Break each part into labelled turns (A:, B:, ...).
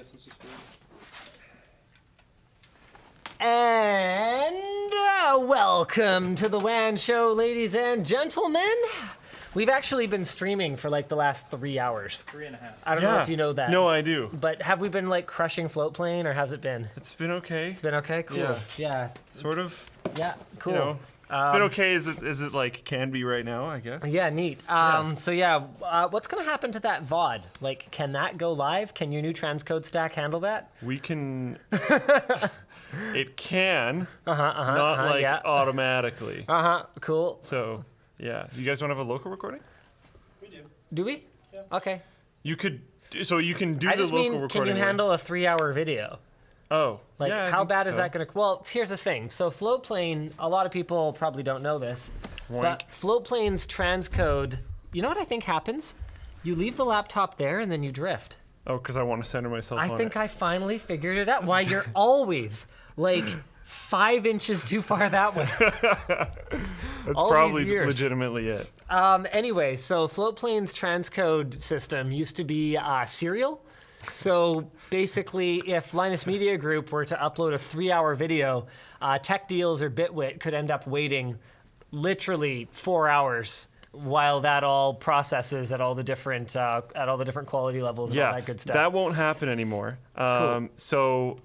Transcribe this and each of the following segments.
A: guess this is good.
B: And welcome to the WAN show, ladies and gentlemen. We've actually been streaming for like the last 3 hours.
A: 3.5.
B: I don't know if you know that.
C: No, I do.
B: But have we been like crushing float plane, or how's it been?
C: It's been okay.
B: It's been okay? Cool. Yeah.
C: Sort of.
B: Yeah, cool.
C: You know, it's been okay as it like can be right now, I guess.
B: Yeah, neat. So what's gonna happen to that VOD? Like, can that go live? Can your new transcode stack handle that?
C: We can. It can. Not automatically.
B: Cool.
C: So, yeah. You guys don't have a local recording?
A: We do.
B: Do we?
A: Yeah.
B: Okay.
C: You could. So you can do
B: I
C: the
B: just
C: local
B: mean,
C: recording.
B: can you handle a 3-hour video?
C: Oh.
B: Like,
C: yeah, I
B: how
C: think
B: bad is
C: so.
B: that going to... Well, here's the thing. So Floatplane, a lot of people probably don't know this, but Floatplane's transcode, you know what I think happens? You leave the laptop there and then you drift.
C: Oh, because I want to center myself on
B: I think
C: it.
B: I finally figured it out. Why you're always, like, 5 inches too far that way.
C: That's
B: all
C: probably
B: these years.
C: legitimately it.
B: Anyway, so Floatplane's transcode system used to be serial. So basically, if Linus Media Group were to upload a 3-hour video, Tech Deals or Bitwit could end up waiting literally 4 hours while that all processes at all the different quality levels and all that good stuff.
C: That won't happen anymore.
B: Cool.
C: So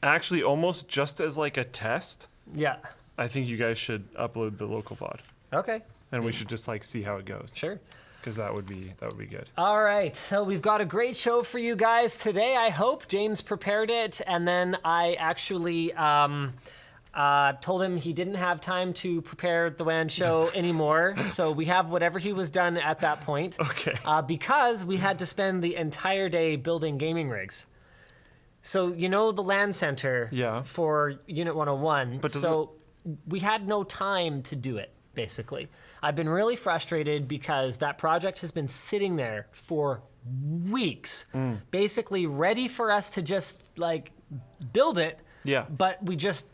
C: actually, almost just as like a test,
B: Yeah.
C: I think you guys should upload the local VOD,
B: Okay.
C: and we should just like see how it goes.
B: Sure.
C: Because that would be good.
B: All right, so we've got a great show for you guys today, I hope. James prepared it, and then I actually told him he didn't have time to prepare the WAN show anymore, so we have whatever he was done at that point.
C: Okay.
B: Because we had to spend the entire day building gaming rigs. So you know the LAN center for Unit 101,
C: But
B: we had no time to do it, basically. I've been really frustrated because that project has been sitting there for weeks, basically ready for us to just like build it, but we just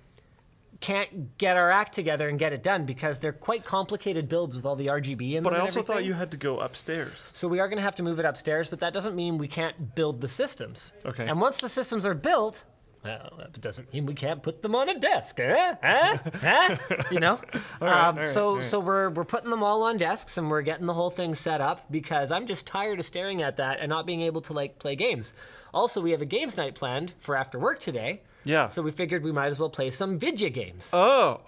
B: can't get our act together and get it done because they're quite complicated builds with all the RGB in them.
C: But I
B: and
C: also thought
B: everything.
C: you had to go upstairs.
B: So we are going to have to move it upstairs, but that doesn't mean we can't build the systems.
C: Okay.
B: And once the systems are built, well, that doesn't mean we can't put them on a desk, you know? So we're putting them all on desks and we're getting the whole thing set up because I'm just tired of staring at that and not being able to like play games. Also, we have a games night planned for after work today.
C: Yeah.
B: So we figured we might as well play some video games.
C: Oh.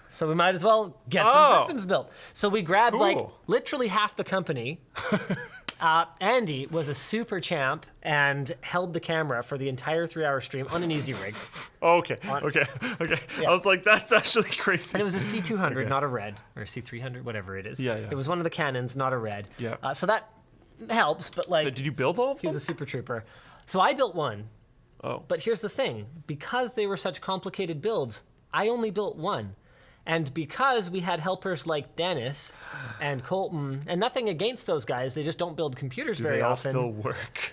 B: So we might as well get some systems built. So we grabbed like
C: Cool.
B: literally half the company. Andy was a super champ and held the camera for the entire 3-hour stream on an easy rig.
C: Okay.
B: Yeah.
C: I was like, that's actually crazy.
B: And it was a C200, not a red, or C300, whatever it is.
C: Yeah.
B: It was one of the Canons, not a red.
C: Yeah.
B: So that helps, but like,
C: So did you build all of them?
B: he's a super trooper. So I built one.
C: Oh.
B: But here's the thing, because they were such complicated builds, I only built one. And because we had helpers like Dennis and Colton, and nothing against those guys, they just don't build computers very
C: they all
B: often.
C: still work?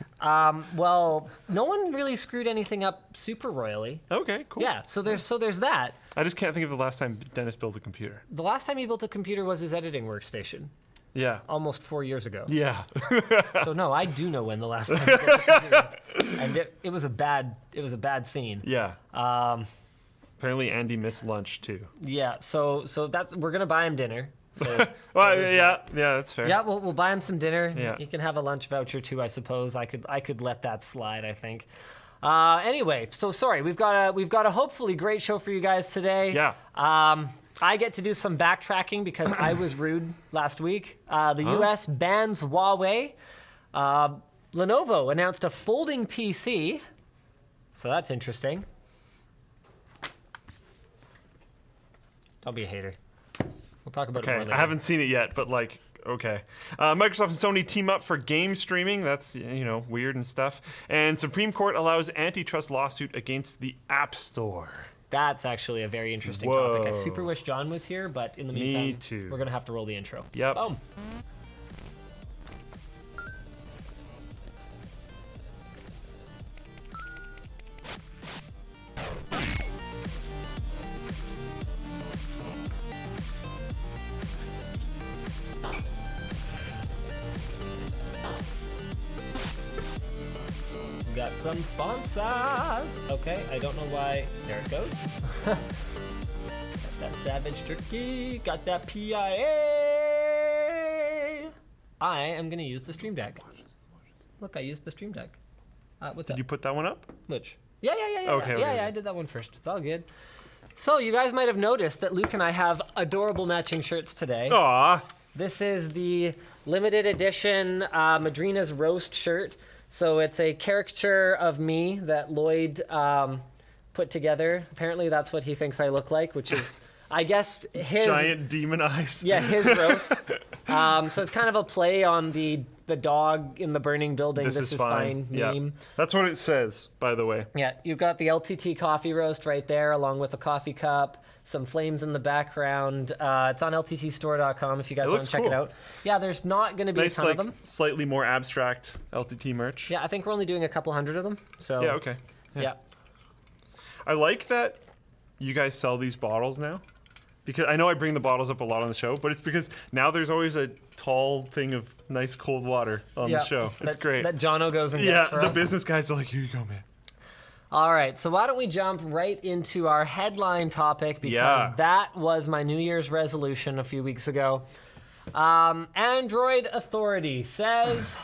B: Well, no one really screwed anything up super royally.
C: Okay, cool.
B: Yeah, so there's that.
C: I just can't think of the last time Dennis built a computer.
B: The last time he built a computer was his editing workstation,
C: Yeah.
B: almost 4 years ago.
C: Yeah.
B: So no, I do know when the last time he built a computer was. And it was a bad scene.
C: Yeah. Apparently Andy missed lunch too.
B: Yeah, so we're gonna buy him dinner. So,
C: Well, yeah, that's fair.
B: yeah, we'll buy him some dinner.
C: Yeah.
B: You can have a lunch voucher too, I suppose. I could let that slide, I think. Anyway, so sorry, we've got a hopefully great show for you guys today.
C: Yeah.
B: I get to do some backtracking because I was rude last week. The U.S. bans Huawei. Lenovo announced a folding PC, so that's interesting. Don't be a hater. We'll talk about it more
C: Okay,
B: later.
C: I haven't seen it yet, but like, okay. Microsoft and Sony team up for game streaming. That's, weird and stuff. And Supreme Court allows antitrust lawsuit against the App Store.
B: That's actually a very interesting topic. I super wish John was here, but in the meantime,
C: too.
B: we're going to have to roll the intro.
C: Yep.
B: Boom. got some sponsors. Okay, I don't know why. There it goes. Got that Savage Turkey. Got that PIA. I am going to use the Stream Deck. Look, I used the Stream Deck. What's up?
C: Did you put that one up?
B: Which? Yeah.
C: Okay,
B: Yeah,
C: okay.
B: I did that one first. It's all good. So you guys might have noticed that Luke and I have adorable matching shirts today.
C: Aw.
B: This is the limited edition Madrina's Roast shirt. So it's a caricature of me that Lloyd put together. Apparently that's what he thinks I look like, which is, I guess, his...
C: Giant demon eyes.
B: Yeah, his roast. So it's kind of a play on the dog in the burning building. This is fine meme.
C: Yeah. That's what it says, by the way.
B: Yeah, you've got the LTT coffee roast right there, along with a coffee cup, some flames in the background. It's on lttstore.com if you guys want to check it
C: cool.
B: out. Yeah, there's not going to be
C: Nice,
B: a ton of
C: like,
B: them.
C: slightly more abstract LTT merch.
B: Yeah, I think we're only doing a couple hundred of them. So
C: Yeah, okay.
B: yeah.
C: I like that you guys sell these bottles now. Because I know I bring the bottles up a lot on the show, but it's because now there's always a tall thing of nice cold water on the show. It's great.
B: That Jono goes and gets for
C: the
B: us.
C: business guys are like, here you go, man.
B: All right, so why don't we jump right into our headline topic, because that was my New Year's resolution a few weeks ago. Android Authority says,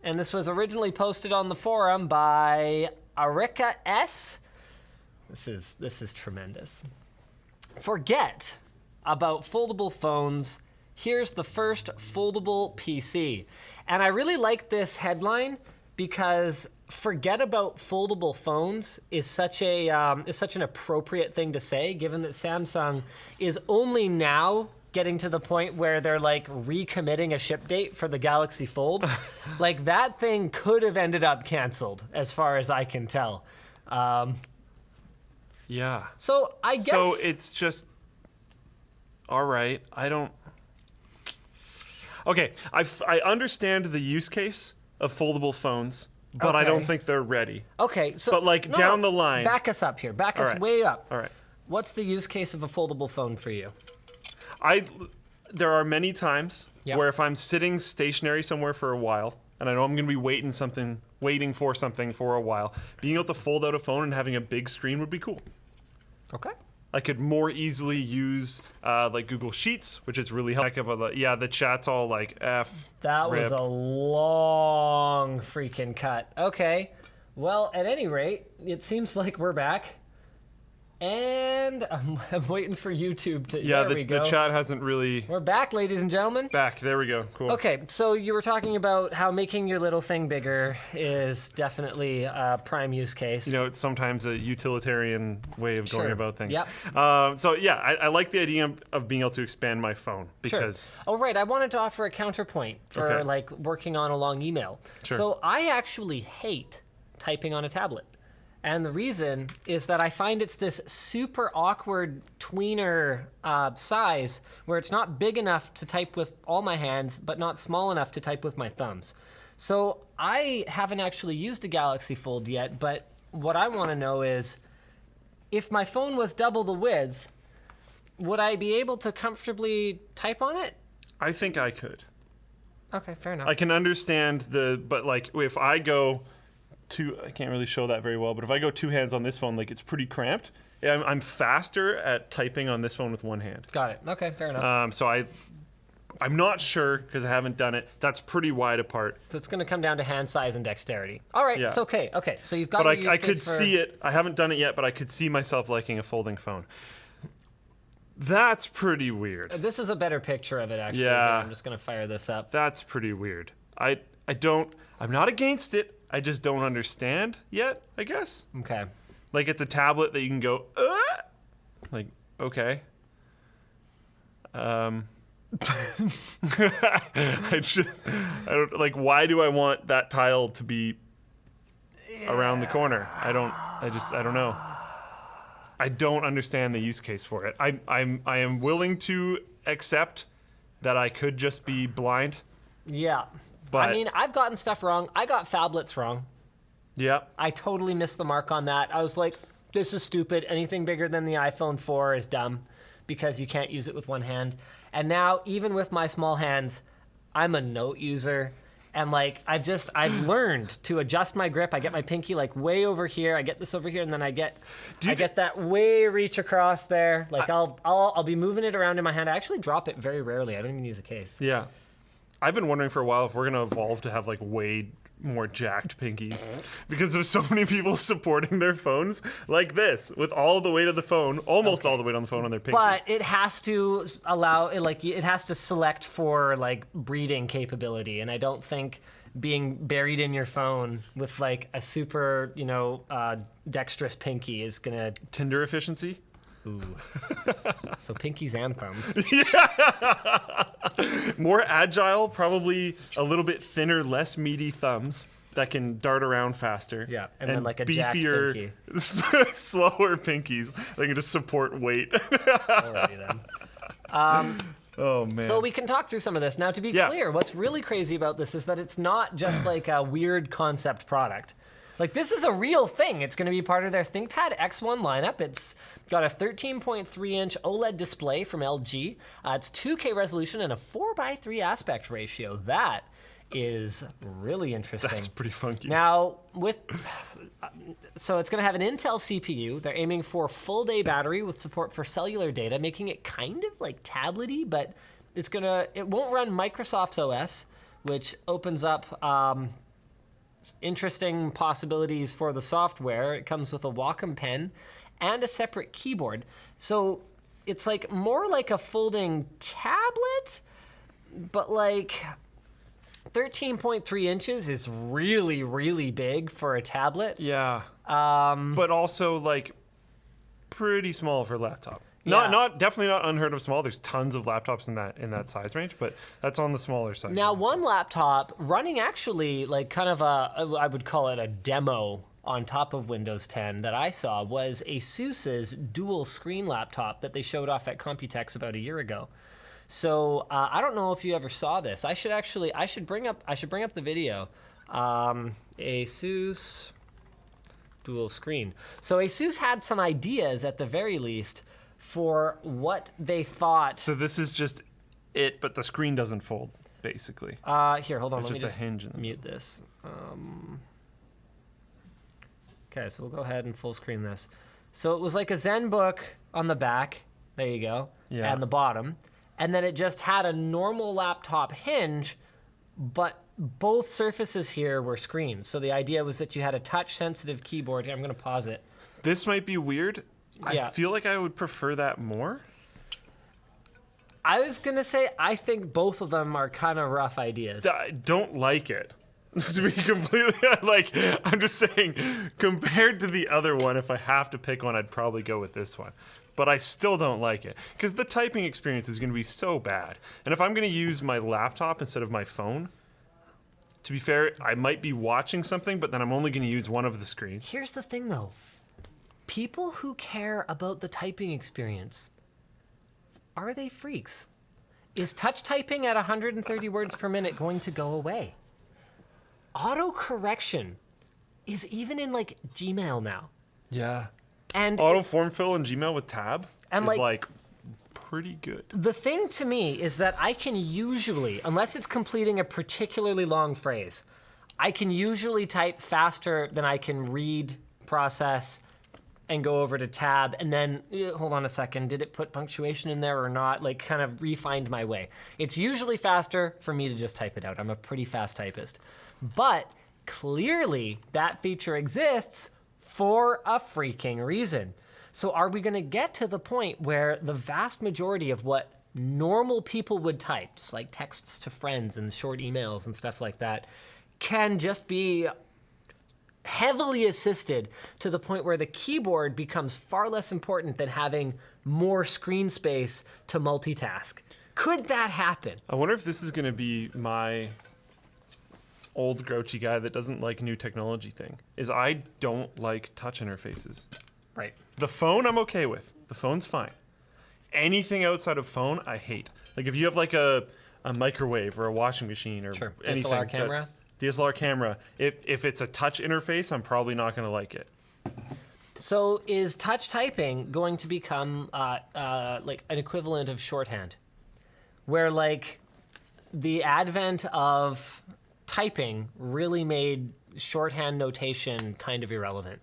B: and this was originally posted on the forum by Arika S. This is tremendous. Forget about foldable phones. Here's the first foldable PC. And I really like this headline because forget about foldable phones is such an appropriate thing to say, given that Samsung is only now getting to the point where they're like recommitting a ship date for the Galaxy Fold. Like that thing could have ended up canceled, as far as I can tell.
C: Yeah.
B: So I guess.
C: So it's just. All right. I don't. Okay. I understand the use case of foldable phones, but I don't
B: Okay.
C: think they're ready.
B: Okay, so
C: But, like, down the line-
B: back us up here. Back us
C: right.
B: way up.
C: All right.
B: What's the use case of a foldable phone for you?
C: There are many times
B: Yep.
C: where if I'm sitting stationary somewhere for a while, and I know I'm going to be waiting for something for a while, being able to fold out a phone and having a big screen would be cool.
B: Okay.
C: I could more easily use like Google Sheets, which is really helpful. The chat's all like F.
B: That
C: rip.
B: was a long freaking cut. Okay. Well, at any rate, it seems like we're back. And I'm waiting for YouTube to.
C: Yeah,
B: there we
C: the
B: go.
C: chat hasn't really
B: We're back, ladies and gentlemen.
C: back. There we go. Cool.
B: Okay, so you were talking about how making your little thing bigger is definitely a prime use case.
C: You know, it's sometimes a utilitarian way of going
B: Sure.
C: about things.
B: Yep.
C: So yeah, I like the idea of being able to expand my phone because
B: Oh, right. I wanted to offer a counterpoint for
C: Okay.
B: like working on a long email.
C: Sure.
B: So I actually hate typing on a tablet. And the reason is that I find it's this super awkward tweener size where it's not big enough to type with all my hands, but not small enough to type with my thumbs. So I haven't actually used a Galaxy Fold yet, but what I want to know is if my phone was double the width, would I be able to comfortably type on it?
C: I think I could.
B: Okay, fair enough.
C: I can understand but like if I go I can't really show that very well, but if I go two hands on this phone, like it's pretty cramped. I'm faster at typing on this phone with one hand.
B: Got it. Okay, fair enough.
C: So I'm not sure because I haven't done it. That's pretty wide apart.
B: So it's going to come down to hand size and dexterity. All right,
C: Yeah.
B: it's okay. Okay, so you've got
C: But
B: your
C: I
B: use
C: could
B: case for...
C: see it. I haven't done it yet, but I could see myself liking a folding phone. That's pretty weird.
B: This is a better picture of it, actually.
C: Yeah.
B: Here, I'm just going to fire this up.
C: That's pretty weird. I'm not against it. I just don't understand yet, I guess.
B: Okay.
C: Like it's a tablet that you can go, like, okay. I don't like, why do I want that tile to be around the corner? I don't know. I don't understand the use case for it. I am willing to accept that I could just be blind.
B: Yeah.
C: But-
B: I mean, I've gotten stuff wrong. I got phablets wrong.
C: Yeah.
B: I totally missed the mark on that. I was like, this is stupid. Anything bigger than the iPhone 4 is dumb because you can't use it with one hand. And now, even with my small hands, I'm a note user. And like I've learned to adjust my grip. I get my pinky like way over here. I get this over here, and then I get that way reach across there. Like I'll be moving it around in my hand. I actually drop it very rarely. I don't even use a case.
C: Yeah. I've been wondering for a while if we're gonna evolve to have like way more jacked pinkies, because there's so many people supporting their phones like this with all the weight of the phone, almost all the weight on the phone on their pinky.
B: But it has to allow it has to select for like breathing capability, and I don't think being buried in your phone with like a super dexterous pinky is gonna
C: Tinder efficiency.
B: Ooh. So pinkies and thumbs.
C: More agile, probably a little bit thinner, less meaty thumbs that can dart around faster.
B: Yeah, and then like a jacked
C: beefier,
B: pinky.
C: slower pinkies that can just support weight.
B: Alrighty then.
C: Oh man.
B: So we can talk through some of this. Now, to be clear, what's really crazy about this is that it's not just like a weird concept product. Like, this is a real thing. It's going to be part of their ThinkPad X1 lineup. It's got a 13.3-inch OLED display from LG. It's 2K resolution and a 4:3 aspect ratio. That is really interesting.
C: That's pretty funky.
B: Now, so it's going to have an Intel CPU. They're aiming for full-day battery with support for cellular data, making it kind of like tablet-y, but it won't run Microsoft's OS, which opens up interesting possibilities for the software. It comes with a Wacom pen and a separate keyboard. So it's like more like a folding tablet, but like 13.3 inches is really, really big for a tablet.
C: Yeah. But also like pretty small for a laptop.
B: Yeah.
C: Not definitely not unheard of small. There's tons of laptops in that size range, but that's on the smaller side.
B: Now, one laptop running actually like kind of I would call it a demo on top of Windows 10 that I saw was ASUS's dual screen laptop that they showed off at Computex about a year ago. So I don't know if you ever saw this. I should bring up the video. ASUS dual screen. So ASUS had some ideas at the very least for what they thought.
C: So this is just it, but the screen doesn't fold, basically.
B: Here, hold on.
C: There's
B: Let me
C: just
B: just
C: a hinge in the
B: mute this. Okay, so we'll go ahead and full screen this. So it was like a Zen book on the back. There you go.
C: Yeah.
B: And the bottom. And then it just had a normal laptop hinge, but both surfaces here were screens. So the idea was that you had a touch-sensitive keyboard. Here, I'm going to pause it.
C: This might be weird.
B: Yeah.
C: I feel like I would prefer that more.
B: I was going to say I think both of them are kind of rough ideas.
C: I don't like it. To be completely like, I'm just saying, compared to the other one, if I have to pick one, I'd probably go with this one. But I still don't like it because the typing experience is going to be so bad. And if I'm going to use my laptop instead of my phone, to be fair, I might be watching something, but then I'm only going to use one of the screens.
B: Here's the thing, though. People who care about the typing experience, are they freaks? Is touch typing at 130 words per minute going to go away? Autocorrection is even in like Gmail now.
C: Yeah.
B: And
C: Auto form fill in Gmail with tab
B: And,
C: is
B: like,
C: pretty good.
B: the thing to me is that I can usually, unless it's completing a particularly long phrase, I can usually type faster than I can read, process, and go over to tab, and then, hold on a second, did it put punctuation in there or not? Like, kind of refined my way. It's usually faster for me to just type it out. I'm a pretty fast typist. But clearly, that feature exists for a freaking reason. So are we gonna get to the point where the vast majority of what normal people would type, just like texts to friends and short emails and stuff like that, can just be heavily assisted to the point where the keyboard becomes far less important than having more screen space to multitask? Could that happen?
C: I wonder if this is going to be my old grouchy guy that doesn't like new technology thing, is I don't like touch interfaces.
B: Right.
C: The phone I'm okay with. The phone's fine. Anything outside of phone, I hate. Like if you have like a microwave or a washing machine or
B: Sure.
C: anything.
B: DSLR camera?
C: DSLR camera. If it's a touch interface, I'm probably not going to like it.
B: So is touch typing going to become like an equivalent of shorthand? Where like the advent of typing really made shorthand notation kind of irrelevant.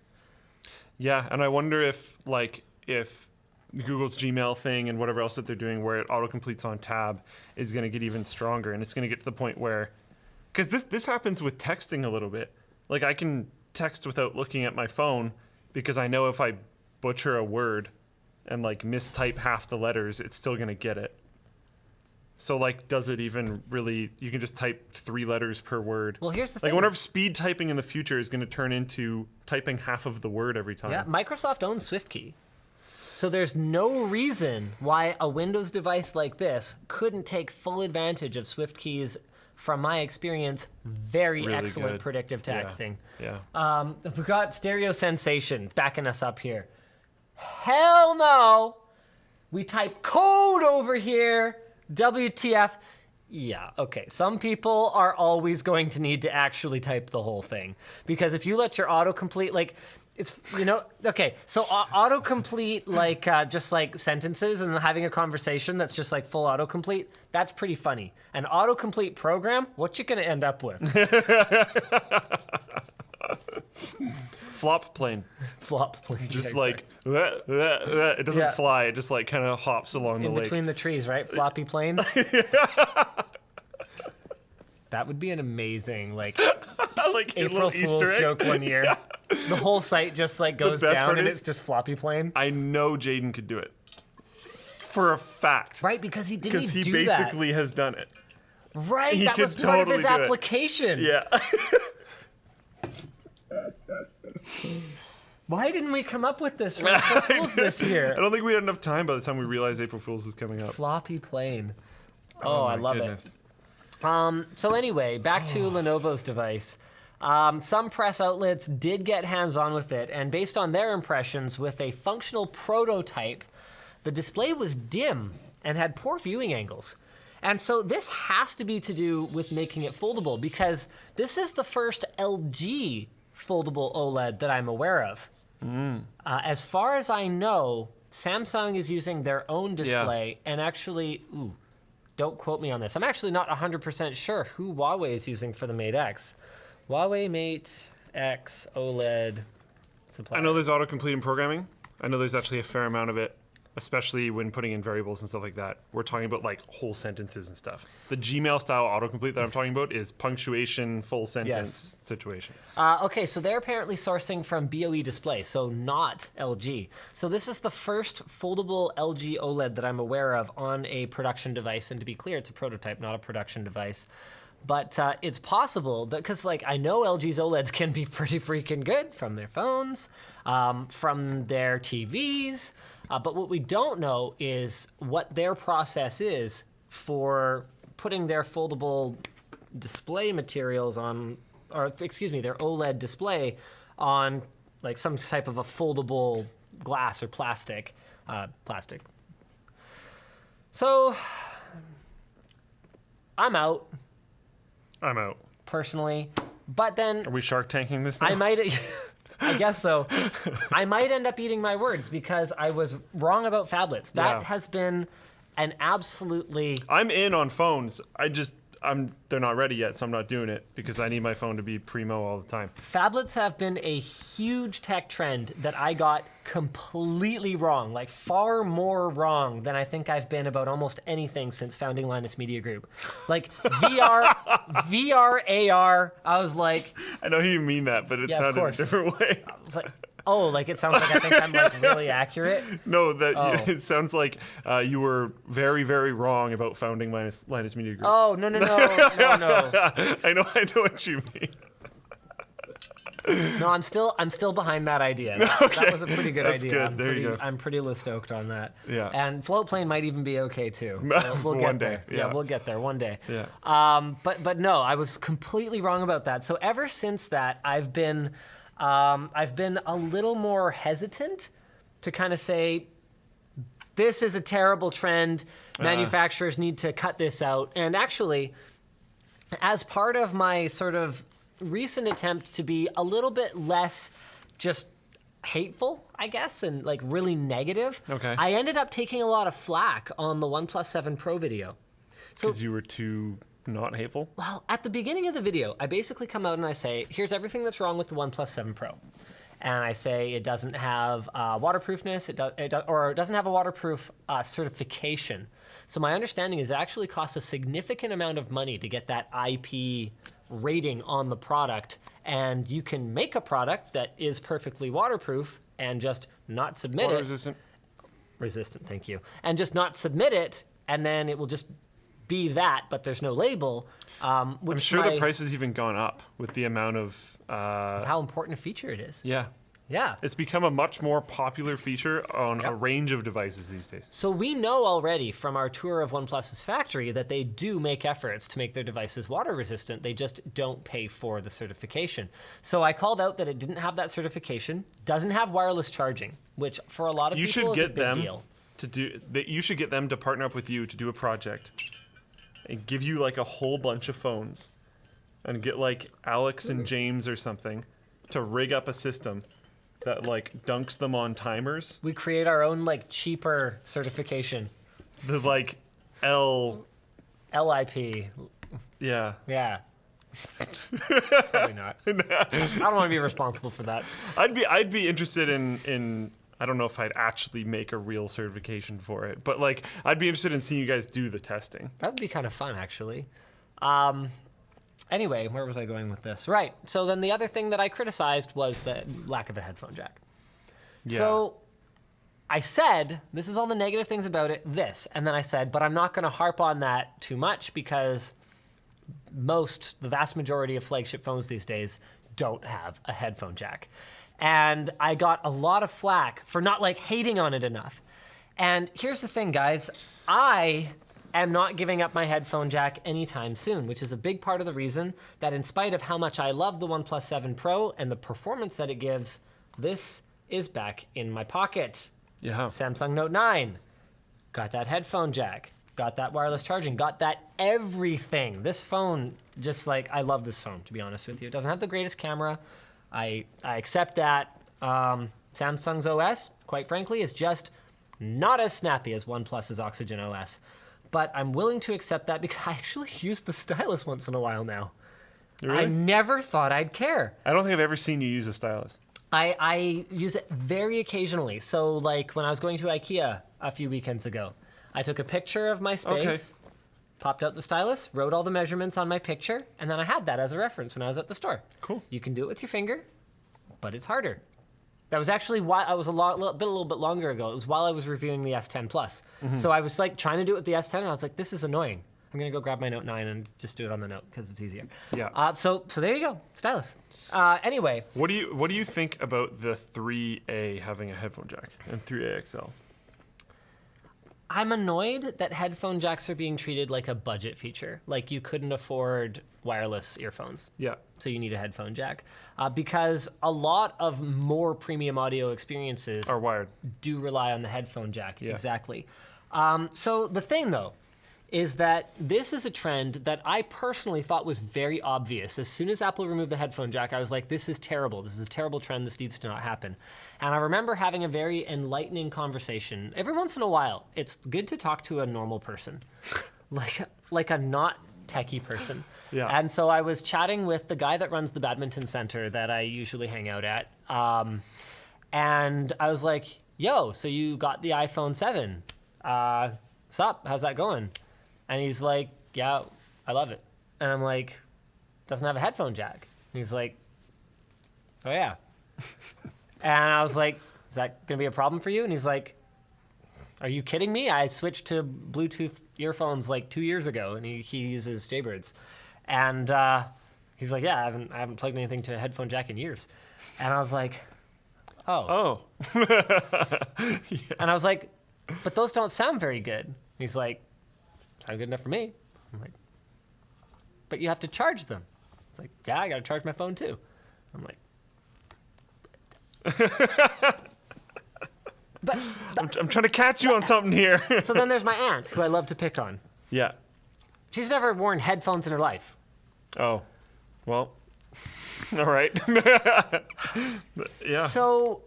C: Yeah, and I wonder if Google's Gmail thing and whatever else that they're doing where it autocompletes on tab is going to get even stronger, and it's going to get to the point where, because this happens with texting a little bit. Like, I can text without looking at my phone because I know if I butcher a word and like mistype half the letters, it's still going to get it. So like, does it even really, you can just type 3 letters per word.
B: Well, here's the
C: like,
B: thing.
C: I wonder if speed typing in the future is going to turn into typing half of the word every time.
B: Yeah, Microsoft owns SwiftKey. So there's no reason why a Windows device like this couldn't take full advantage of SwiftKey's, from my experience, very
C: Really
B: excellent
C: good.
B: predictive texting.
C: Yeah.
B: We've got Stereo Sensation backing us up here. Hell no! We type code over here. WTF. Yeah, okay. Some people are always going to need to actually type the whole thing. Because if you let your autocomplete, like, it's, okay, so autocomplete, like, just like sentences and having a conversation that's just like full autocomplete, that's pretty funny. An autocomplete program, what you gonna end up with?
C: Flop plane.
B: Flop plane.
C: Just
B: yeah,
C: like, it doesn't
B: Yeah.
C: fly, it just like kind of hops along the
B: in
C: lake.
B: between the trees, right? Floppy plane. That would be an amazing, like,
C: like a
B: April
C: little
B: Fool's
C: Easter egg.
B: joke one year. The whole site just like goes
C: best
B: down
C: part
B: and
C: is-
B: it's just floppy plane.
C: I know Jaden could do it. For a fact.
B: Right, because he didn't
C: Because he
B: do
C: basically has done it.
B: that. Right,
C: he
B: that
C: could
B: was part of his
C: totally do it.
B: application.
C: Yeah.
B: Why didn't we come up with this for April Fool's this
C: I
B: year?
C: don't think we had enough time by the time we realized April Fool's was coming up.
B: Floppy plane. Oh, I
C: my
B: love
C: goodness.
B: it. So anyway, back to Lenovo's device. Some press outlets did get hands-on with it, and based on their impressions with a functional prototype, the display was dim and had poor viewing angles. And so this has to be to do with making it foldable, because this is the first LG foldable OLED that I'm aware of. As far as I know, Samsung is using their own display, and actually, don't quote me on this. I'm actually not 100% sure who Huawei is using for the Mate X. Huawei Mate X OLED supplier.
C: I know there's autocomplete in programming. I know there's actually a fair amount of it, especially when putting in variables and stuff like that. We're talking about like whole sentences and stuff. The Gmail style autocomplete that I'm talking about is punctuation, full sentence situation.
B: Okay, so they're apparently sourcing from BOE Display, so not LG. So this is the first foldable LG OLED that I'm aware of on a production device. And to be clear, it's a prototype, not a production device. But it's possible that, because like I know LG's OLEDs can be pretty freaking good from their phones, from their TVs. But what we don't know is what their process is for putting their foldable display materials on, or excuse me, their OLED display on like some type of a foldable glass or plastic. So I'm out.
C: I'm out.
B: Personally, but then
C: Are we Shark Tanking this now?
B: I might, I guess so. I might end up eating my words because I was wrong about phablets. That
C: Yeah.
B: has been an absolutely,
C: I'm in on phones. They're not ready yet, so I'm not doing it because I need my phone to be primo all the time.
B: phablets have been a huge tech trend that I got completely wrong, like far more wrong than I think I've been about almost anything since founding Linus Media Group. Like VR, AR, I was like,
C: I know you mean that, but it
B: Yeah, of
C: sounded a
B: course.
C: different way.
B: I was like, oh, like it sounds like I think I'm like really accurate.
C: No,
B: Oh.
C: it sounds like you were very, very wrong about founding Linus Media Group.
B: Oh, no.
C: I know what you mean.
B: No, I'm still behind that idea. That was a pretty good
C: That's
B: idea.
C: good. There you go.
B: I'm pretty stoked on that.
C: Yeah.
B: And float plane might even be okay too. We'll
C: One
B: get
C: day,
B: there.
C: yeah.
B: We'll get there one day.
C: Yeah.
B: But no, I was completely wrong about that. So ever since that, I've been a little more hesitant to kind of say, this is a terrible trend. Manufacturers need to cut this out. And actually, as part of my sort of recent attempt to be a little bit less just hateful, I guess, and like really negative,
C: Okay.
B: I ended up taking a lot of flack on the OnePlus 7 Pro video.
C: Because you were too not hateful?
B: Well, at the beginning of the video, I basically come out and I say, here's everything that's wrong with the OnePlus 7 Pro. And I say it doesn't have waterproofness, or it doesn't have a waterproof certification. So my understanding is it actually costs a significant amount of money to get that IP rating on the product. And you can make a product that is perfectly waterproof and just not submit
C: Water
B: it.
C: resistant.
B: Resistant, thank you. And just not submit it, and then it will just be that, but there's no label. Which
C: I'm sure the price has even gone up with the amount of...
B: how important a feature it is.
C: yeah.
B: Yeah.
C: It's become a much more popular feature on a range of devices these days.
B: So we know already from our tour of OnePlus's factory that they do make efforts to make their devices water resistant. They just don't pay for the certification. So I called out that it didn't have that certification, doesn't have wireless charging, which for a lot of people is a big deal.
C: You should get them to partner up with you to do a project and give you like a whole bunch of phones and get like Alex and James or something to rig up a system that like dunks them on timers.
B: We create our own like cheaper certification.
C: The like
B: LIP.
C: Yeah.
B: Yeah. Probably not. I don't want to be responsible for that.
C: I'd be interested in I don't know if I'd actually make a real certification for it, but like I'd be interested in seeing you guys do the testing.
B: That would be kind of fun, actually. Anyway, where was I going with this? Right. So then the other thing that I criticized was the lack of a headphone jack.
C: Yeah.
B: So I said, this is all the negative things about it, this. And then I said, but I'm not going to harp on that too much because the vast majority of flagship phones these days don't have a headphone jack. And I got a lot of flack for not like hating on it enough. And here's the thing, guys. I am not giving up my headphone jack anytime soon, which is a big part of the reason that in spite of how much I love the OnePlus 7 Pro and the performance that it gives, this is back in my pocket.
C: Yeah.
B: Samsung Note 9, got that headphone jack, got that wireless charging, got that everything. This phone, just like, I love this phone, to be honest with you. It doesn't have the greatest camera. I accept that. Samsung's OS, quite frankly, is just not as snappy as OnePlus's Oxygen OS. But I'm willing to accept that because I actually use the stylus once in a while now.
C: Really?
B: I never thought I'd care.
C: I don't think I've ever seen you use a stylus.
B: I use it very occasionally. So like when I was going to IKEA a few weekends ago, I took a picture of my space, popped out the stylus, wrote all the measurements on my picture, and then I had that as a reference when I was at the store.
C: Cool.
B: You can do it with your finger, but it's harder. That was actually why I was a little bit longer ago. It was while I was reviewing the S10 Plus.
C: Mm-hmm.
B: So I was like trying to do it with the S10, and I was like, this is annoying. I'm gonna go grab my Note 9 and just do it on the Note because it's easier.
C: Yeah.
B: So there you go, stylus. Anyway.
C: What do you think about the 3A having a headphone jack and 3A XL?
B: I'm annoyed that headphone jacks are being treated like a budget feature. Like you couldn't afford wireless earphones.
C: Yeah.
B: So you need a headphone jack. Because a lot of more premium audio experiences
C: Are wired.
B: do rely on the headphone jack.
C: Yeah.
B: Exactly. So the thing, though, is that this is a trend that I personally thought was very obvious. As soon as Apple removed the headphone jack, I was like, this is terrible. This is a terrible trend. This needs to not happen. And I remember having a very enlightening conversation. Every once in a while, it's good to talk to a normal person, like a not techie person.
C: Yeah.
B: And so I was chatting with the guy that runs the badminton center that I usually hang out at. And I was like, yo, so you got the iPhone 7. Sup? How's that going? And he's like, yeah, I love it. And I'm like, doesn't have a headphone jack. And he's like, oh yeah. And I was like, is that gonna be a problem for you? And he's like, are you kidding me? I switched to Bluetooth earphones like 2 years ago, and he uses Jaybirds. And he's like, yeah, I haven't plugged anything to a headphone jack in years. And I was like, oh.
C: Yeah.
B: And I was like, but those don't sound very good. He's like, sound good enough for me. I'm like, but you have to charge them. It's like, yeah, I got to charge my phone too. I'm like, but
C: I'm trying to catch you on something here.
B: so then there's my aunt, who I love to pick on.
C: Yeah.
B: She's never worn headphones in her life.
C: Oh. Well. All right. Yeah.
B: So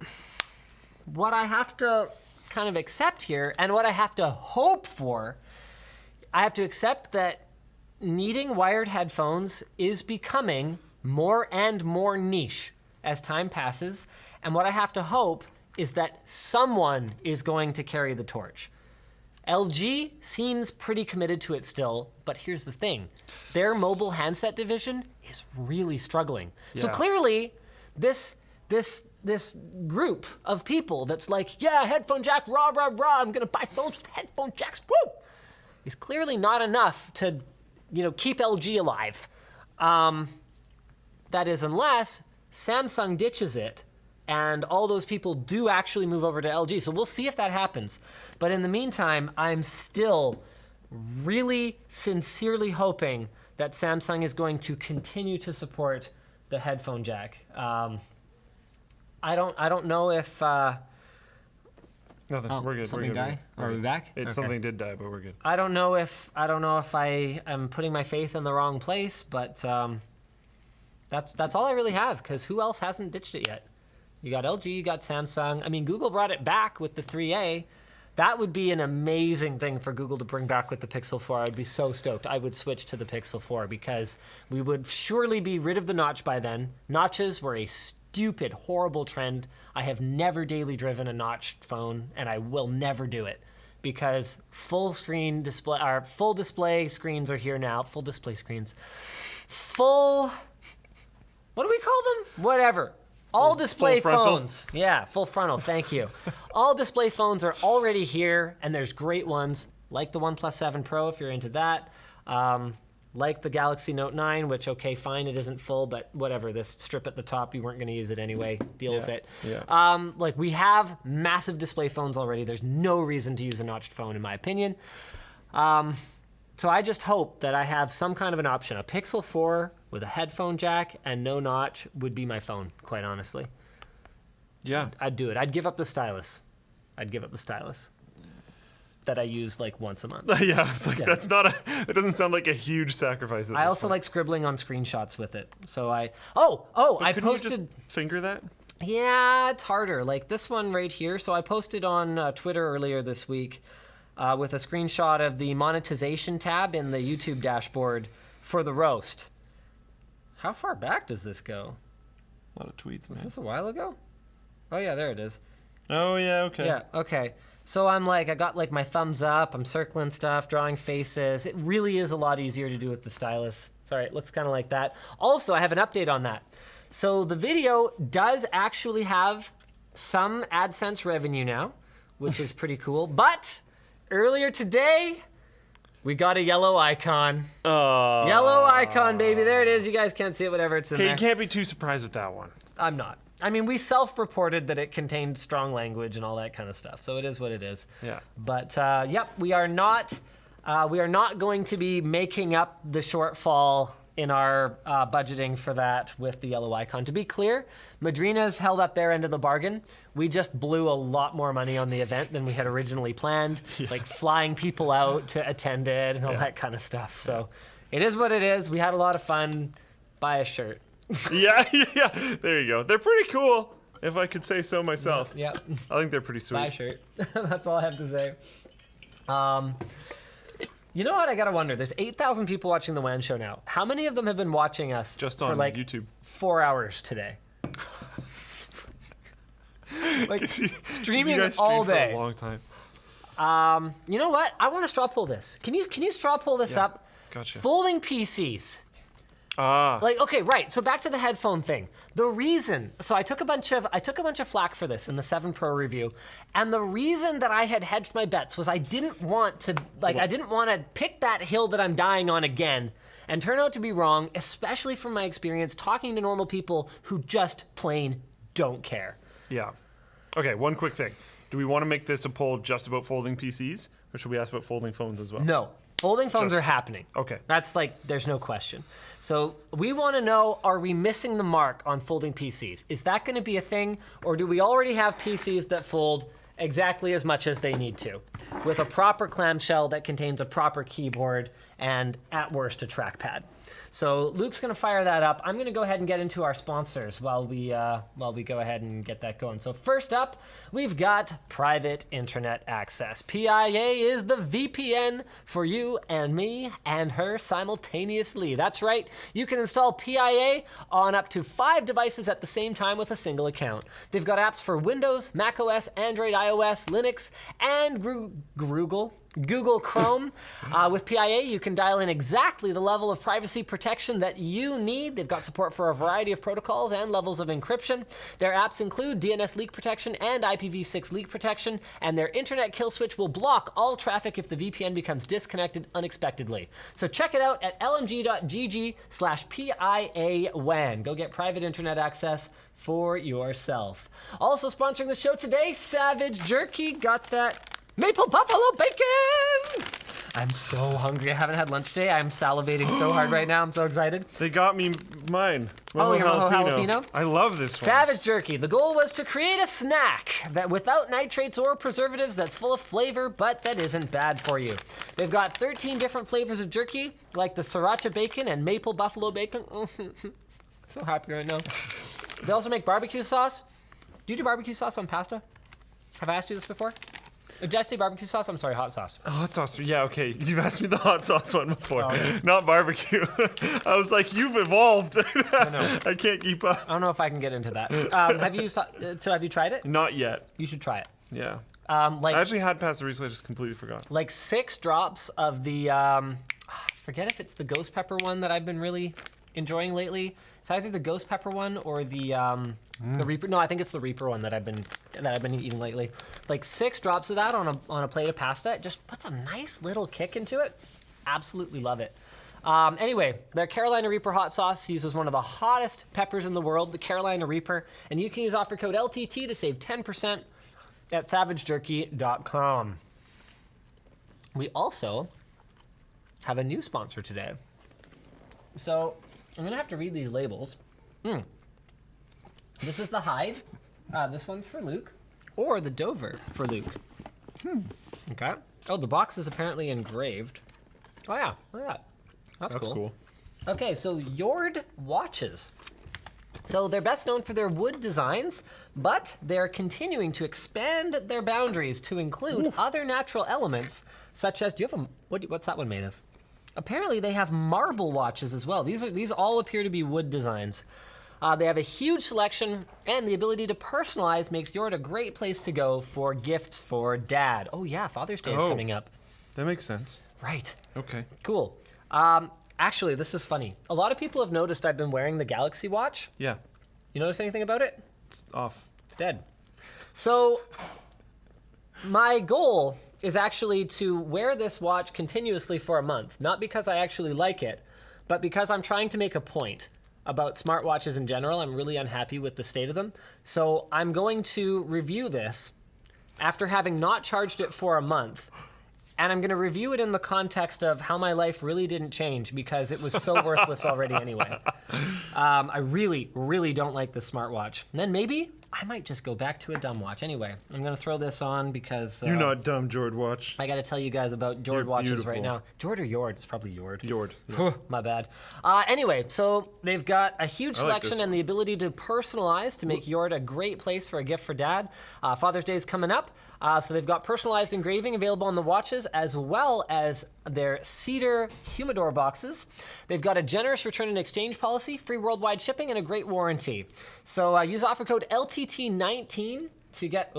B: what I have to kind of accept here, and what I have to hope for, I have to accept that needing wired headphones is becoming more and more niche as time passes. And what I have to hope is that someone is going to carry the torch. LG seems pretty committed to it still, but here's the thing. Their mobile handset division is really struggling. So clearly, this group of people that's like, yeah, headphone jack, rah, rah, rah, I'm gonna buy phones with headphone jacks, woo, is clearly not enough to, keep LG alive. That is, unless Samsung ditches it and all those people do actually move over to LG. So we'll see if that happens. But in the meantime, I'm still really sincerely hoping that Samsung is going to continue to support the headphone jack. I don't know if
C: Nothing.
B: oh,
C: We're good.
B: something
C: we're good.
B: die. Are we back? Okay.
C: Something did die, but we're good.
B: I don't know if I am putting my faith in the wrong place, but that's all I really have, because who else hasn't ditched it yet? You got LG, you got Samsung. I mean, Google brought it back with the 3A. That would be an amazing thing for Google to bring back with the Pixel 4. I'd be so stoked. I would switch to the Pixel 4 because we would surely be rid of the notch by then. Notches were a stupid, horrible trend. I have never daily driven a notched phone, and I will never do it because full display screens are here now. Full display screens. What do we call them? Whatever. All display phones. Yeah, full frontal, thank you. All display phones are already here, and there's great ones, like the OnePlus 7 Pro if you're into that. Like the Galaxy Note 9, which, okay, fine, it isn't full, but whatever, this strip at the top, you weren't going to use it anyway. Deal with it.
C: Yeah.
B: Like, we have massive display phones already. There's no reason to use a notched phone, in my opinion. So I just hope that I have some kind of an option. A Pixel 4 with a headphone jack and no notch would be my phone, quite honestly.
C: Yeah.
B: I'd do it. I'd give up the stylus. That I use like once a month.
C: Yeah, it's like that's not it doesn't sound like a huge sacrifice.
B: I also like scribbling on screenshots with it. So I
C: Couldn't
B: posted.
C: you just finger that?
B: Yeah, it's harder. Like this one right here. So I posted on Twitter earlier this week with a screenshot of the monetization tab in the YouTube dashboard for the roast. How far back does this go?
C: A lot of tweets, man.
B: Was this a while ago? Oh yeah, there it is.
C: Oh yeah, okay.
B: Yeah, okay. So I'm like, I got like my thumbs up, I'm circling stuff, drawing faces. It really is a lot easier to do with the stylus. Sorry, it looks kind of like that. Also, I have an update on that. So the video does actually have some AdSense revenue now, which is pretty cool. But earlier today, we got a yellow icon. Yellow icon, baby. There it is. You guys can't see it, whatever. It's in there.
C: Okay, you can't be too surprised with that one.
B: I'm not. I mean, we self-reported that it contained strong language and all that kind of stuff, so it is what it is.
C: Yeah.
B: But yep, we are not going to be making up the shortfall in our budgeting for that with the yellow icon. To be clear, Madrina's held up their end of the bargain. We just blew a lot more money on the event than we had originally planned, like flying people out to attend it and all that kind of stuff. So it is what it is. We had a lot of fun. Buy a shirt.
C: Yeah. There you go. They're pretty cool, if I could say so myself.
B: Yep.
C: I think they're pretty sweet.
B: Buy a shirt. That's all I have to say. You know what? I gotta wonder. There's 8,000 people watching the WAN show now. How many of them have been watching us
C: Just
B: for
C: on
B: like
C: YouTube.
B: 4 hours today? Like streaming
C: you guys
B: all
C: streamed
B: day.
C: for a long time.
B: You know what? I want to straw pull this. Can you straw pull this up?
C: Gotcha.
B: Folding PCs.
C: Like,
B: okay, right. So back to the headphone thing. The reason, so I took a bunch of flack for this in the 7 Pro review, and the reason that I had hedged my bets was I didn't want to pick that hill that I'm dying on again and turn out to be wrong, especially from my experience talking to normal people who just plain don't care.
C: Yeah. Okay, one quick thing. Do we want to make this a poll just about folding PCs, or should we ask about folding phones as well?
B: No. Folding phones are happening.
C: Okay.
B: That's like, there's no question. So we want to know, are we missing the mark on folding PCs? Is that going to be a thing, or do we already have PCs that fold exactly as much as they need to, with a proper clamshell that contains a proper keyboard and, at worst, a trackpad? So Luke's going to fire that up. I'm going to go ahead and get into our sponsors while we go ahead and get that going. So first up, we've got private internet access. PIA is the VPN for you and me and her simultaneously. That's right. You can install PIA on up to 5 devices at the same time with a single account. They've got apps for Windows, macOS, Android, iOS, Linux, and Google Chrome. With PIA, you can dial in exactly the level of privacy protection that you need. They've got support for a variety of protocols and levels of encryption. Their apps include DNS leak protection and IPv6 leak protection, and their internet kill switch will block all traffic if the VPN becomes disconnected unexpectedly. So check it out at lmg.gg/PIA WAN. Go get private internet access for yourself. Also sponsoring the show today, Savage Jerky. Got that maple buffalo bacon! I'm so hungry. I haven't had lunch today. I'm salivating so hard right now. I'm so excited.
C: They got me mine.
B: Oh, your Mojo jalapeno?
C: I love this one.
B: Savage Jerky. The goal was to create a snack that without nitrates or preservatives that's full of flavor, but that isn't bad for you. They've got 13 different flavors of jerky, like the sriracha bacon and maple buffalo bacon. So happy right now. They also make barbecue sauce. Do you do barbecue sauce on pasta? Have I asked you this before? Did I say barbecue sauce? I'm sorry, hot sauce.
C: Hot sauce, yeah, okay. You've asked me the hot sauce one before,
B: yeah.
C: not barbecue. I was like, you've evolved.
B: I know.
C: I can't keep up.
B: I don't know if I can get into that. Have you tried it?
C: Not yet.
B: You should try it.
C: Yeah.
B: Like
C: I actually had pasta recently, I just completely forgot.
B: like 6 drops of the, forget if it's the ghost pepper one that I've been really enjoying lately. It's either the ghost pepper one or the Reaper. No, I think it's the Reaper one that I've been eating lately. Like 6 drops of that on a plate of pasta. It just puts a nice little kick into it. Absolutely love it. Anyway, their Carolina Reaper hot sauce uses one of the hottest peppers in the world, the Carolina Reaper, and you can use offer code LTT to save 10% at savagejerky.com. We also have a new sponsor today. So I'm gonna have to read these labels. This is the Hive. This one's for Luke, or the Dover for Luke. Okay. Oh, the box is apparently engraved. Oh yeah, look at that. That's cool. Okay, so Yord watches. So they're best known for their wood designs, but they're continuing to expand their boundaries to include other natural elements, such as, do you have what's that one made of? Apparently they have marble watches as well. These all appear to be wood designs. They have a huge selection, and the ability to personalize makes Yord a great place to go for gifts for dad. Oh yeah, Father's Day is coming up.
C: That makes sense.
B: Right.
C: Okay.
B: Cool. Actually, this is funny. A lot of people have noticed I've been wearing the Galaxy Watch.
C: Yeah.
B: You notice anything about it?
C: It's off.
B: It's dead. So my goal is actually to wear this watch continuously for a month. Not because I actually like it, but because I'm trying to make a point about smartwatches in general. I'm really unhappy with the state of them. So I'm going to review this after having not charged it for a month. And I'm going to review it in the context of how my life really didn't change because it was so worthless already anyway. I really, really don't like this smartwatch. And then maybe I might just go back to a dumb watch. Anyway, I'm going to throw this on because...
C: You're not dumb, Jord Watch.
B: I got to tell you guys about Jord watches
C: beautiful.
B: right now. Jord or Yord? It's probably Yord.
C: Jord.
B: My bad. Anyway, so they've got a huge selection
C: this
B: and the ability to personalize to make Yord a great place for a gift for dad. Father's Day is coming up, so they've got personalized engraving available on the watches as well as their cedar humidor boxes. They've got a generous return and exchange policy, free worldwide shipping, and a great warranty. So use offer code LTT19 to get...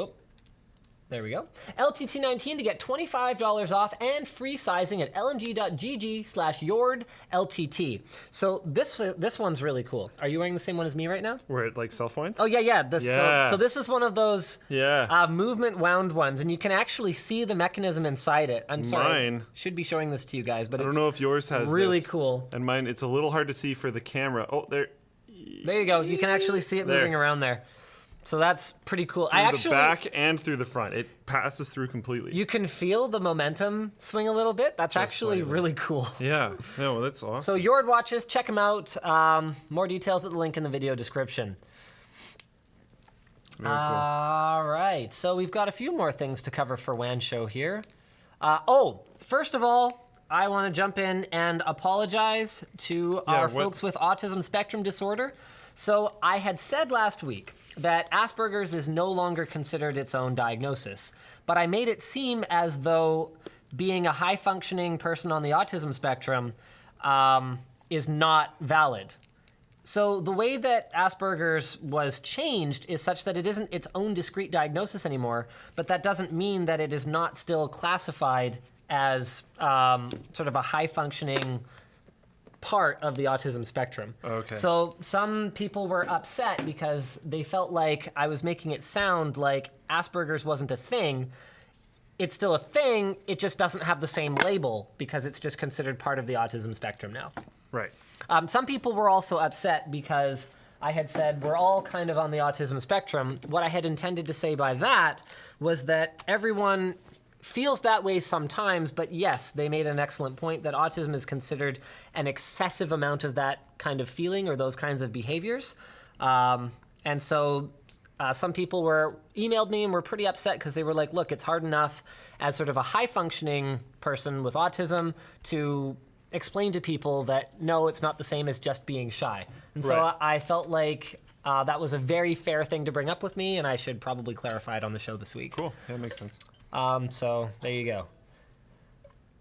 B: There we go. LTT19 to get $25 off and free sizing at lmg.gg/YordLTT. So this one's really cool. Are you wearing the same one as me right now?
C: Where it like self-winds?
B: Oh yeah.
C: Yeah.
B: So this is one of those
C: Yeah.
B: movement wound ones, and you can actually see the mechanism inside it. I'm sorry.
C: Mine.
B: Should be showing this to you guys, but
C: I
B: it's
C: don't know if yours has
B: really
C: this.
B: cool.
C: And mine, it's a little hard to see for the camera. Oh, there.
B: There you go. You can actually see it
C: There.
B: moving around there. So that's pretty cool.
C: Through the back and through the front. It passes through completely.
B: You can feel the momentum swing a little bit. That's actually
C: slightly.
B: really cool.
C: Yeah. No, that's awesome.
B: So Yord watches, check them out. More details at the link in the video description.
C: Very cool.
B: All right, so we've got a few more things to cover for WAN Show here. First of all, I want to jump in and apologize to our folks with autism spectrum disorder. So I had said last week that Asperger's is no longer considered its own diagnosis, but I made it seem as though being a high-functioning person on the autism spectrum is not valid. So the way that Asperger's was changed is such that it isn't its own discrete diagnosis anymore, but that doesn't mean that it is not still classified as sort of a high-functioning part of the autism spectrum.
C: Okay.
B: So some people were upset because they felt like I was making it sound like Asperger's wasn't a thing. It's still a thing, it just doesn't have the same label because it's just considered part of the autism spectrum now.
C: Right.
B: Some people were also upset because I had said we're all kind of on the autism spectrum. What I had intended to say by that was that everyone feels that way sometimes, but yes, they made an excellent point that autism is considered an excessive amount of that kind of feeling or those kinds of behaviors. And so some people emailed me and were pretty upset because they were like, look, it's hard enough as sort of a high-functioning person with autism to explain to people that, no, it's not the same as just being shy. And so
C: Right.
B: I felt like that was a very fair thing to bring up with me, and I should probably clarify it on the show this week.
C: Cool. Yeah, that makes sense.
B: So there you go.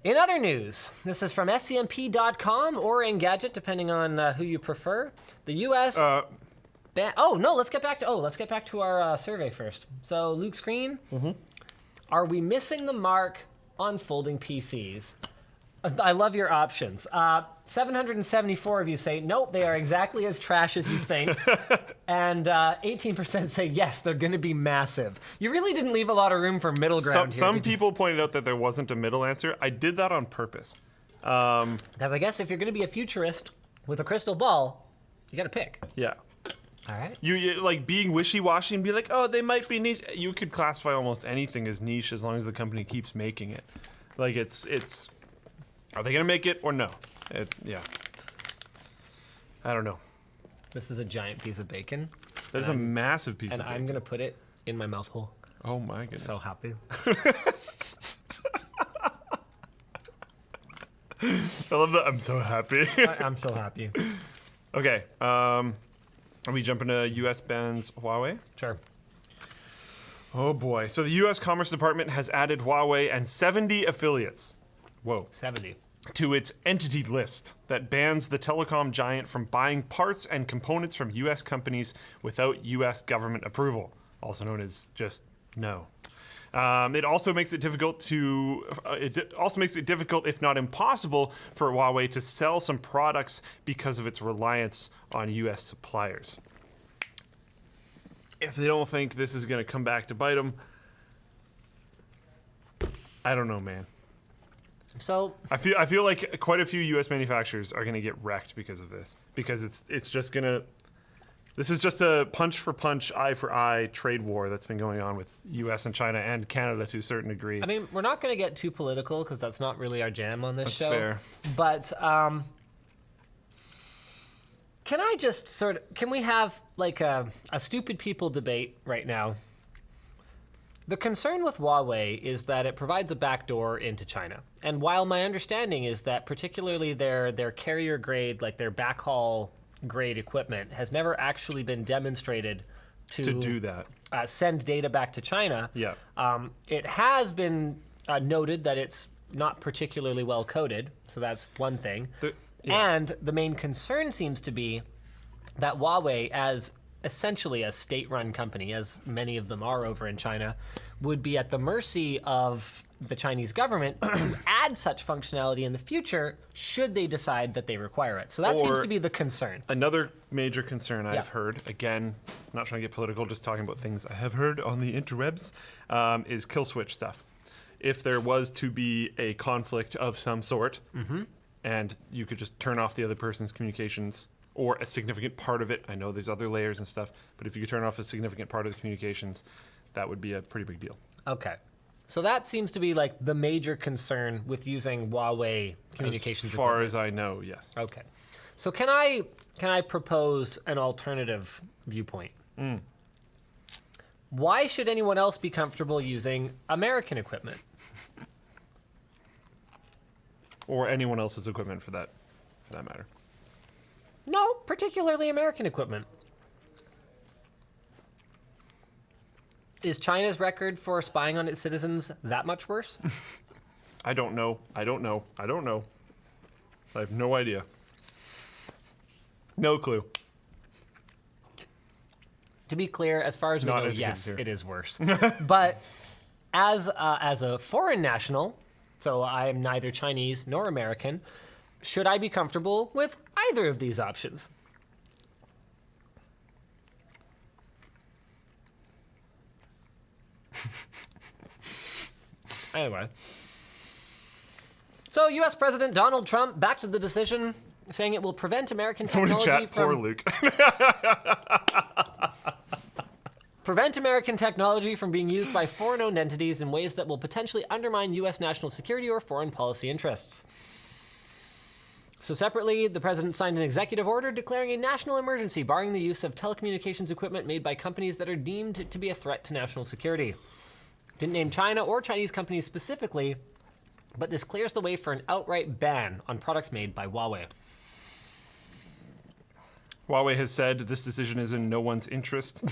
B: In other news, this is from scmp.com or Engadget, depending on who you prefer. The U.S. Let's get back to our survey first. So Luke Screen, are we missing the mark on folding PCs? I love your options. 774 of you say, nope, they are exactly as trash as you think. And 18% say, yes, they're going to be massive. You really didn't leave a lot of room for middle ground here.
C: Some people pointed out that there wasn't a middle answer. I did that on purpose.
B: Because I guess if you're going to be a futurist with a crystal ball, you got to pick.
C: Yeah.
B: All right.
C: You like being wishy-washy and be like, oh, they might be niche. You could classify almost anything as niche as long as the company keeps making it. Like it's are they going to make it or no? Yeah. I don't know.
B: This is a giant piece of bacon.
C: There's a massive piece of
B: And
C: bacon.
B: I'm going to put it in my mouth hole.
C: Oh my goodness.
B: So happy.
C: I love that. I'm so happy.
B: I'm so happy.
C: Okay. Are we jumping to U.S. bans Huawei?
B: Sure.
C: Oh boy. So the U.S. Commerce Department has added Huawei and 70 affiliates. Whoa.
B: 70.
C: To its entity list that bans the telecom giant from buying parts and components from U.S. companies without U.S. government approval, also known as just no. It also makes it difficult if not impossible, for Huawei to sell some products because of its reliance on U.S. suppliers. If they don't think this is going to come back to bite them, I don't know, man.
B: So
C: I feel like quite a few U.S. manufacturers are going to get wrecked because of this, because it's just going to. This is just a punch for punch, eye for eye trade war that's been going on with U.S. and China and Canada to a certain degree.
B: I mean, we're not going to get too political because that's not really our jam on this show.
C: Fair.
B: But can we have like a stupid people debate right now? The concern with Huawei is that it provides a backdoor into China. And while my understanding is that particularly their carrier grade, like their backhaul grade equipment has never actually been demonstrated to
C: do that.
B: Send data back to China.
C: Yeah.
B: It has been noted that it's not particularly well coded, so that's one thing. And the main concern seems to be that Huawei, as essentially a state-run company, as many of them are over in China, would be at the mercy of the Chinese government to add such functionality in the future should they decide that they require it. So that seems to be the concern.
C: Another major concern I've heard, again, not trying to get political, just talking about things I have heard on the interwebs, is kill switch stuff. If there was to be a conflict of some sort, and you could just turn off the other person's communications or a significant part of it. I know there's other layers and stuff, but if you could turn off a significant part of the communications, that would be a pretty big deal.
B: Okay. So that seems to be like the major concern with using Huawei communications
C: As far
B: equipment.
C: as I know, yes.
B: Okay. So can I propose an alternative viewpoint? Why should anyone else be comfortable using American equipment?
C: or anyone else's equipment for that matter.
B: No, particularly American equipment. Is China's record for spying on its citizens that much worse?
C: I don't know. I have no idea. No clue.
B: To be clear, as far as we
C: Not
B: know,
C: educated
B: yes,
C: here.
B: it is worse. But as a foreign national, so I am neither Chinese nor American, should I be comfortable with either of these options? Anyway. So U.S. President Donald Trump backed the decision, saying it will prevent American
C: Someone in
B: technology
C: chat, poor
B: from...
C: Luke.
B: Prevent American technology from being used by foreign-owned entities in ways that will potentially undermine U.S. national security or foreign policy interests. So separately, the president signed an executive order declaring a national emergency, barring the use of telecommunications equipment made by companies that are deemed to be a threat to national security. Didn't name China or Chinese companies specifically, but this clears the way for an outright ban on products made by Huawei.
C: Huawei has said this decision is in no one's interest,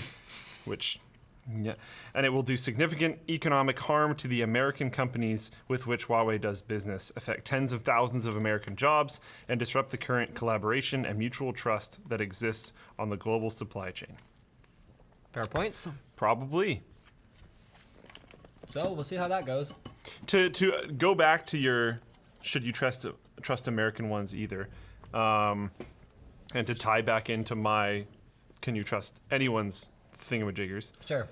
C: and it will do significant economic harm to the American companies with which Huawei does business, affect tens of thousands of American jobs, and disrupt the current collaboration and mutual trust that exists on the global supply chain.
B: Fair points.
C: Probably.
B: So we'll see how that goes.
C: To go back to your, should you trust American ones either, and to tie back into my, can you trust anyone's thingamajiggers?
B: Sure.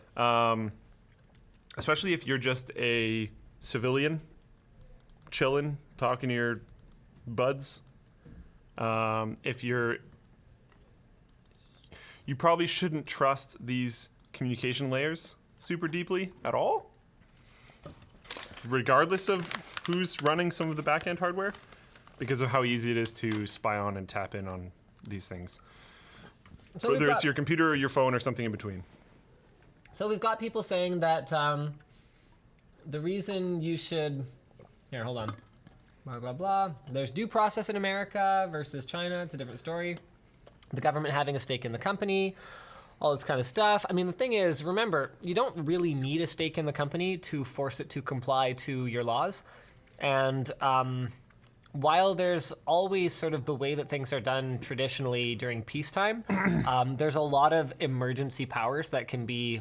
C: Especially if you're just a civilian, chilling, talking to your buds. If you probably shouldn't trust these communication layers super deeply at all, regardless of who's running some of the back-end hardware, because of how easy it is to spy on and tap in on these things.
B: So
C: Whether it's your computer or your phone or something in between.
B: So we've got people saying that the reason you should... Here, hold on. Blah, blah, blah. There's due process in America versus China. It's a different story. The government having a stake in the company, all this kind of stuff. I mean, the thing is, remember, you don't really need a stake in the company to force it to comply to your laws. And while there's always sort of the way that things are done traditionally during peacetime, there's a lot of emergency powers that can be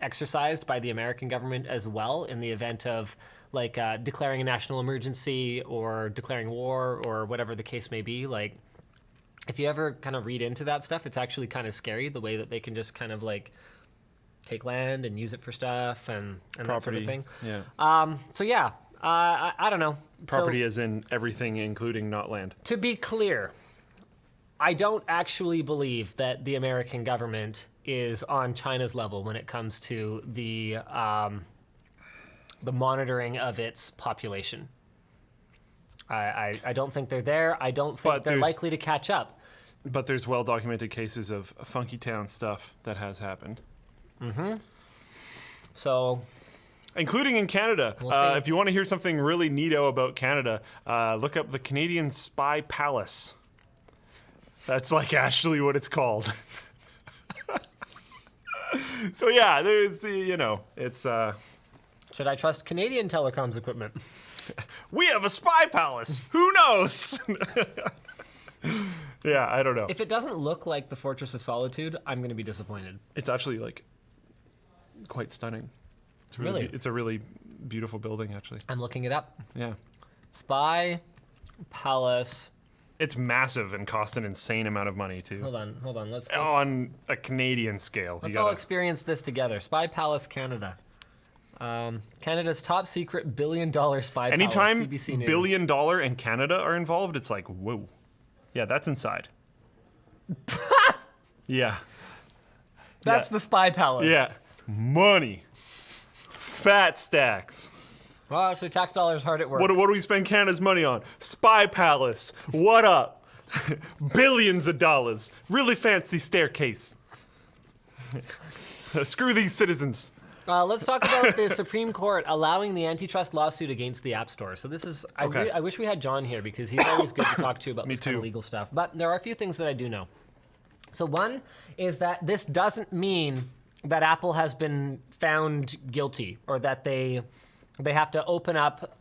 B: exercised by the American government as well in the event of like declaring a national emergency or declaring war or whatever the case may be. Like, if you ever kind of read into that stuff, it's actually kind of scary the way that they can just kind of like take land and use it for stuff and that sort of thing.
C: Yeah.
B: So yeah, I don't know.
C: Property as in everything, including not land.
B: To be clear, I don't actually believe that the American government is on China's level when it comes to the monitoring of its population. I don't think they're there. I don't think they're likely to catch up.
C: But there's well-documented cases of funky town stuff that has happened.
B: Mm-hmm. So...
C: Including in Canada.
B: We'll see.
C: If you want to hear something really neato about Canada, look up the Canadian Spy Palace. That's like actually what it's called. So yeah, there's, it's...
B: Should I trust Canadian telecoms equipment?
C: We have a spy palace. Who knows? Yeah, I don't know.
B: If it doesn't look like the Fortress of Solitude, I'm going to be disappointed.
C: It's actually like quite stunning. It's really? It's a really beautiful building, actually.
B: I'm looking it up.
C: Yeah.
B: Spy Palace.
C: It's massive and costs an insane amount of money too.
B: Hold on. Let's
C: on a Canadian scale.
B: Let's all experience this together. Spy Palace, Canada. Canada's top secret $1 billion spy palace.
C: Anytime
B: CBC News.
C: $1 billion and Canada are involved, it's like, whoa. Yeah, that's inside. Yeah.
B: That's the spy palace.
C: Yeah. Money. Fat stacks.
B: Well, actually, tax dollars hard at work.
C: What do we spend Canada's money on? Spy palace. What up? Billions of dollars. Really fancy staircase. Screw these citizens.
B: Let's talk about the Supreme Court allowing the antitrust lawsuit against the App Store. So this is,
C: Okay.
B: I wish we had John here because he's always good to talk to about this kind of
C: too.
B: legal stuff. But there are a few things that I do know. So one is that this doesn't mean that Apple has been found guilty or that they have to open up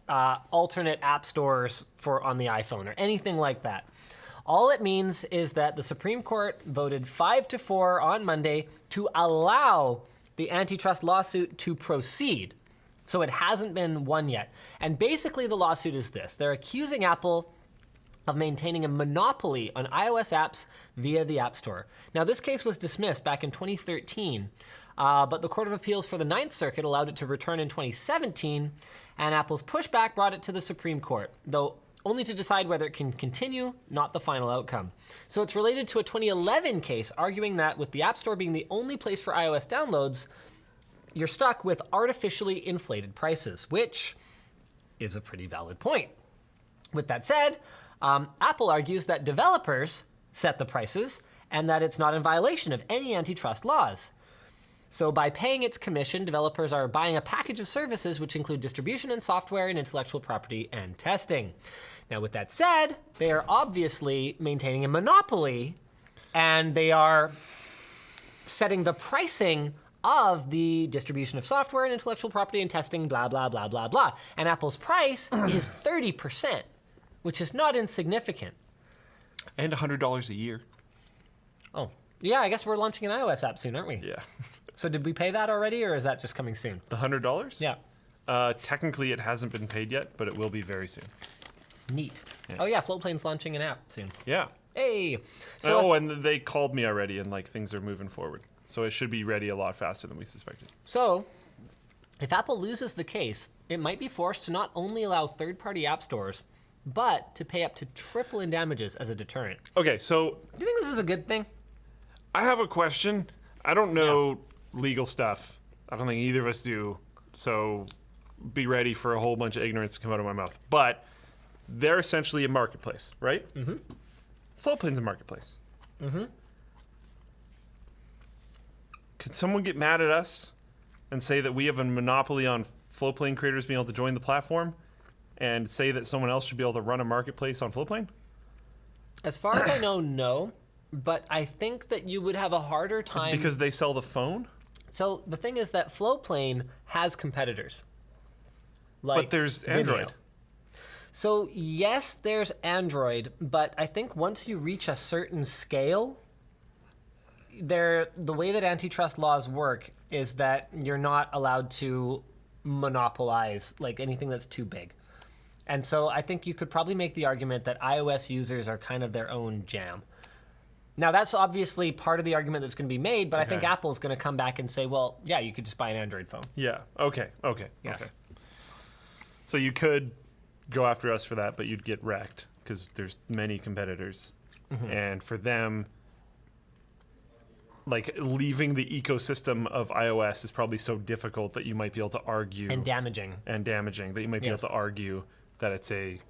B: alternate app stores on the iPhone or anything like that. All it means is that the Supreme Court voted 5-4 on Monday to allow the antitrust lawsuit to proceed. So it hasn't been won yet. And basically the lawsuit is this. They're accusing Apple of maintaining a monopoly on iOS apps via the App Store. Now this case was dismissed back in 2013, but the Court of Appeals for the Ninth Circuit allowed it to return in 2017, and Apple's pushback brought it to the Supreme Court, though only to decide whether it can continue, not the final outcome. So it's related to a 2011 case arguing that with the App Store being the only place for iOS downloads, you're stuck with artificially inflated prices, which is a pretty valid point. With that said, Apple argues that developers set the prices and that it's not in violation of any antitrust laws. So by paying its commission, developers are buying a package of services which include distribution and software and intellectual property and testing. Now, with that said, they are obviously maintaining a monopoly and they are setting the pricing of the distribution of software and intellectual property and testing, blah, blah, blah, blah, blah. And Apple's price is 30%, which is not insignificant.
C: And $100 a year.
B: Oh, yeah, I guess we're launching an iOS app soon, aren't we?
C: Yeah.
B: So did we pay that already, or is that just coming soon?
C: The $100?
B: Yeah.
C: Technically, it hasn't been paid yet, but it will be very soon.
B: Neat.
C: Yeah.
B: Oh yeah, Floatplane's launching an app soon.
C: Yeah.
B: Hey. So
C: Oh, and they called me already, and like things are moving forward. So it should be ready a lot faster than we suspected.
B: So, if Apple loses the case, it might be forced to not only allow third-party app stores, but to pay up to triple in damages as a deterrent.
C: Okay, so
B: Do you think this is a good thing?
C: I have a question. I don't know legal stuff. I don't think either of us do. So be ready for a whole bunch of ignorance to come out of my mouth. But they're essentially a marketplace, right? Mm-hmm. Floatplane's a marketplace. Mm-hmm. Could someone get mad at us and say that we have a monopoly on Floatplane creators being able to join the platform and say that someone else should be able to run a marketplace on Floatplane?
B: As far as I know, no. But I think that you would have a harder time.
C: It's because they sell the phone?
B: So the thing is that Floatplane has competitors. Like
C: But there's
B: Vimeo.
C: Android.
B: So yes, there's Android, but I think once you reach a certain scale, the way that antitrust laws work is that you're not allowed to monopolize like anything that's too big. And so I think you could probably make the argument that iOS users are kind of their own jam. Now that's obviously part of the argument that's going to be made, but I think
C: Okay.
B: Apple's going to come back and say, well, yeah, you could just buy an Android phone.
C: Yeah. Okay.
B: Yes.
C: Okay. So you could go after us for that, but you'd get wrecked because there's many competitors, and for them, like leaving the ecosystem of iOS is probably so difficult that you might be able to argue
B: And damaging.
C: that you might be
B: Yes.
C: able to argue that it's a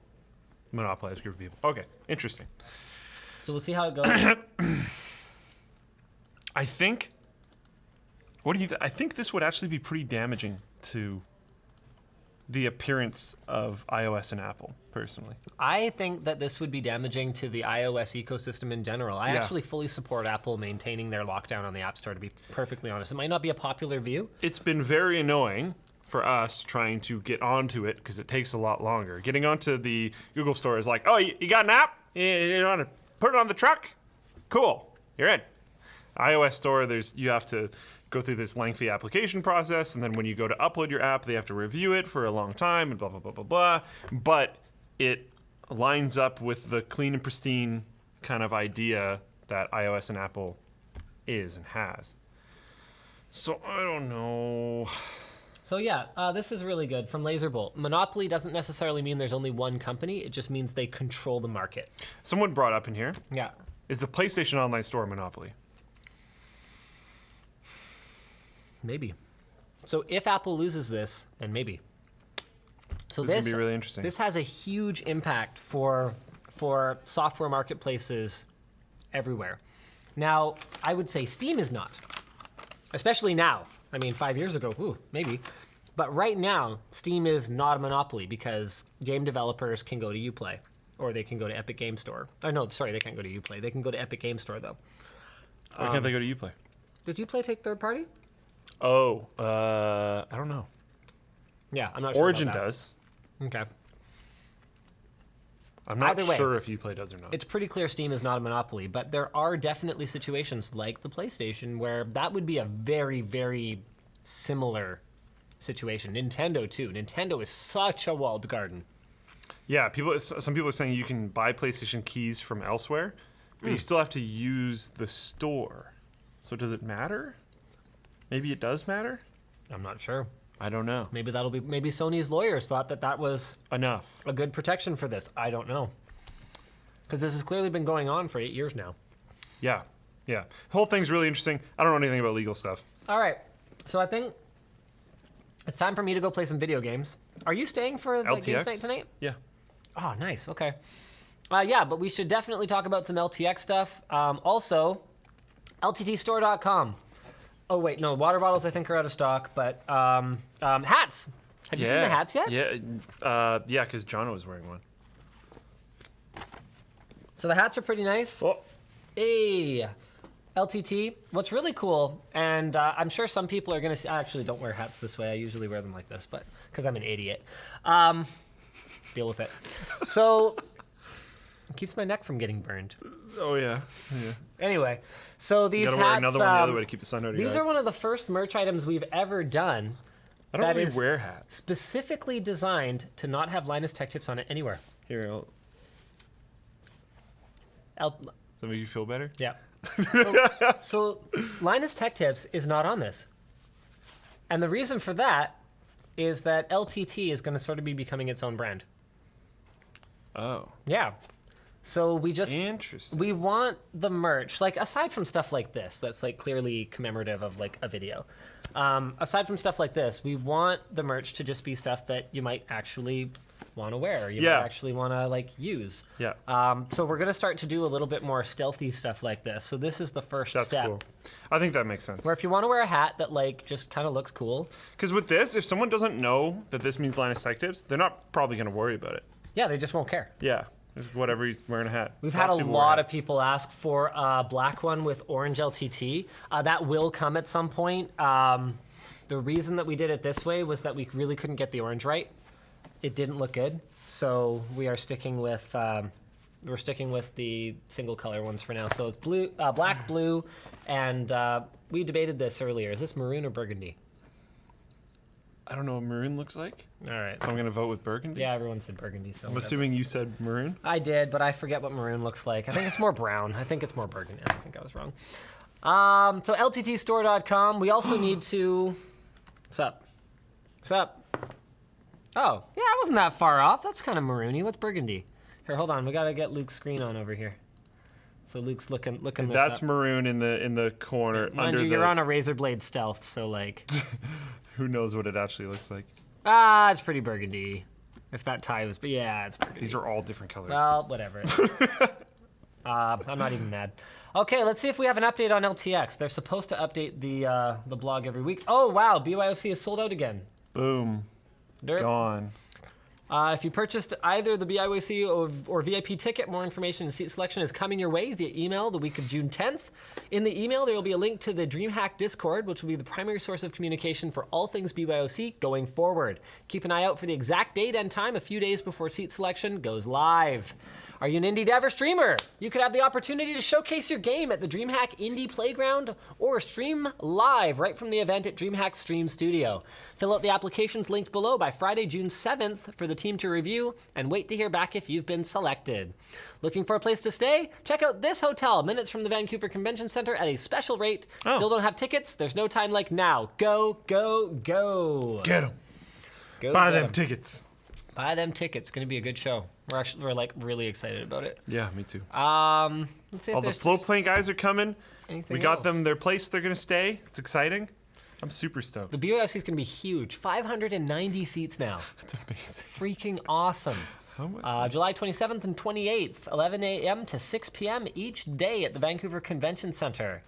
C: monopolized group of people. Okay, interesting.
B: So we'll see how it goes.
C: I think. What do you? I think this would actually be pretty damaging to the appearance of iOS and Apple, personally.
B: I think that this would be damaging to the iOS ecosystem in general. I
C: Yeah.
B: actually fully support Apple maintaining their lockdown on the App Store, to be perfectly honest. It might not be a popular view.
C: It's been very annoying for us trying to get onto it because it takes a lot longer. Getting onto the Google Store is like, oh, you got an app? You want to put it on the truck? Cool, you're in. iOS Store, you have to go through this lengthy application process, and then when you go to upload your app, they have to review it for a long time, and blah, blah, blah, blah, blah. But it lines up with the clean and pristine kind of idea that iOS and Apple is and has. So I don't know.
B: So yeah, this is really good from Laserbolt. Monopoly doesn't necessarily mean there's only one company. It just means they control the market.
C: Someone brought up in here,
B: Yeah.
C: is the PlayStation Online Store a monopoly?
B: Maybe. So if Apple loses this, then maybe. So
C: This is gonna be really interesting.
B: This has a huge impact for software marketplaces everywhere. Now, I would say Steam is not, especially now. I mean, 5 years ago, ooh, maybe. But right now, Steam is not a monopoly because game developers can go to Uplay, or they can go to Epic Game Store. Oh, no, sorry, they can't go to Uplay. They can go to Epic Game Store, though.
C: Why can't they go to Uplay?
B: Does Uplay take third party?
C: Oh, I don't know.
B: Yeah, I'm not sure
C: Origin
B: about that.
C: does.
B: Okay.
C: I'm not
B: Either way,
C: sure if Uplay does or not.
B: It's pretty clear Steam is not a monopoly, but there are definitely situations like the PlayStation where that would be a very, very similar situation. Nintendo, too. Nintendo is such a walled garden.
C: Yeah, some people are saying you can buy PlayStation keys from elsewhere, but you still have to use the store. So does it matter? Maybe it does matter?
B: I'm not sure.
C: I don't know.
B: Maybe Sony's lawyers thought that was
C: Enough.
B: a good protection for this. I don't know. Because this has clearly been going on for 8 years now.
C: Yeah. The whole thing's really interesting. I don't know anything about legal stuff.
B: All right. So I think it's time for me to go play some video games. Are you staying for the games night tonight?
C: Yeah.
B: Oh, nice. Okay. Yeah, but we should definitely talk about some LTX stuff. Also, LTTstore.com. Oh, wait, no, water bottles I think are out of stock, but hats. Have you seen the hats yet?
C: Yeah, because John was wearing one.
B: So the hats are pretty nice.
C: Oh.
B: Hey, LTT. What's really cool, and I'm sure some people are going to I actually don't wear hats this way. I usually wear them like this, but because I'm an idiot. Deal with it. So it keeps my neck from getting burned.
C: Oh, yeah.
B: Anyway, so these
C: You gotta
B: hats.
C: wear another one the other way to keep the sun out of your
B: These
C: eyes.
B: are one of the first merch items we've ever done.
C: I don't
B: that
C: really
B: is
C: wear hats.
B: specifically designed to not have Linus Tech Tips on it anywhere.
C: Here, does that make you feel better?
B: Yeah. So Linus Tech Tips is not on this. And the reason for that is that LTT is going to sort of be becoming its own brand.
C: Oh.
B: Yeah. So
C: Interesting.
B: we want the merch, like aside from stuff like this, that's like clearly commemorative of like a video. Aside from stuff like this, we want the merch to just be stuff that you might actually want to wear. You might actually want to like use.
C: Yeah.
B: So we're going to start to do a little bit more stealthy stuff like this. So this is the first
C: That's
B: step.
C: cool. I think that makes sense.
B: Where if you want to wear a hat that like just kind of looks cool.
C: Because with this, if someone doesn't know that this means Linus Tech Tips, they're not probably going to worry about it.
B: Yeah, they just won't care.
C: Yeah. It's whatever, he's wearing a hat.
B: We've had a lot of people ask for a black one with orange LTT. That will come at some point. The reason that we did it this way was that we really couldn't get the orange right. It didn't look good, so we are sticking with the single color ones for now. So it's blue, black, blue, and we debated this earlier. Is this maroon or burgundy?
C: I don't know what maroon looks like.
B: All right.
C: So I'm going to vote with burgundy.
B: Yeah, everyone said burgundy. So
C: I'm assuming you said maroon.
B: I did, but I forget what maroon looks like. I think it's more brown. I think it's more burgundy. I think I was wrong. So LTTstore.com. We also need to. What's up? What's up? Oh, yeah, I wasn't that far off. That's kind of maroony. What's burgundy? Here, hold on. We gotta get Luke's screen on over here. So Luke's looking this
C: That's
B: up.
C: maroon in the corner
B: Mind
C: under
B: you,
C: the.
B: you're on a razor blade stealth, so like.
C: Who knows what it actually looks like?
B: It's pretty burgundy. If that tie was, but yeah, it's burgundy.
C: These are all different colors.
B: Well, whatever. I'm not even mad. Okay, let's see if we have an update on LTX. They're supposed to update the blog every week. Oh wow, BYOC is sold out again.
C: Boom.
B: Derp.
C: Gone.
B: If you purchased either the BYOC or VIP ticket, more information and seat selection is coming your way via email the week of June 10th. In the email, there will be a link to the DreamHack Discord, which will be the primary source of communication for all things BYOC going forward. Keep an eye out for the exact date and time a few days before seat selection goes live. Are you an indie dev or streamer? You could have the opportunity to showcase your game at the DreamHack Indie Playground or stream live right from the event at DreamHack's Stream Studio. Fill out the applications linked below by Friday, June 7th for the team to review and wait to hear back if you've been selected. Looking for a place to stay? Check out this hotel, minutes from the Vancouver Convention Center at a special rate.
C: Oh.
B: Still don't have tickets? There's no time like now. Go, go, go.
C: Get them.
B: Go
C: Buy
B: get
C: them
B: 'em.
C: tickets.
B: Buy them tickets. It's going to be a good show. We're like really excited about it.
C: Yeah, me too.
B: Let's see if
C: All the
B: there's
C: float plane guys are coming.
B: anything
C: We got
B: else.
C: them their place they're going to stay. It's exciting. I'm super stoked.
B: The BYOC is going to be huge. 590 seats now.
C: That's amazing.
B: Freaking awesome.
C: How much?
B: July 27th and 28th, 11 a.m. to 6 p.m. each day at the Vancouver Convention Center.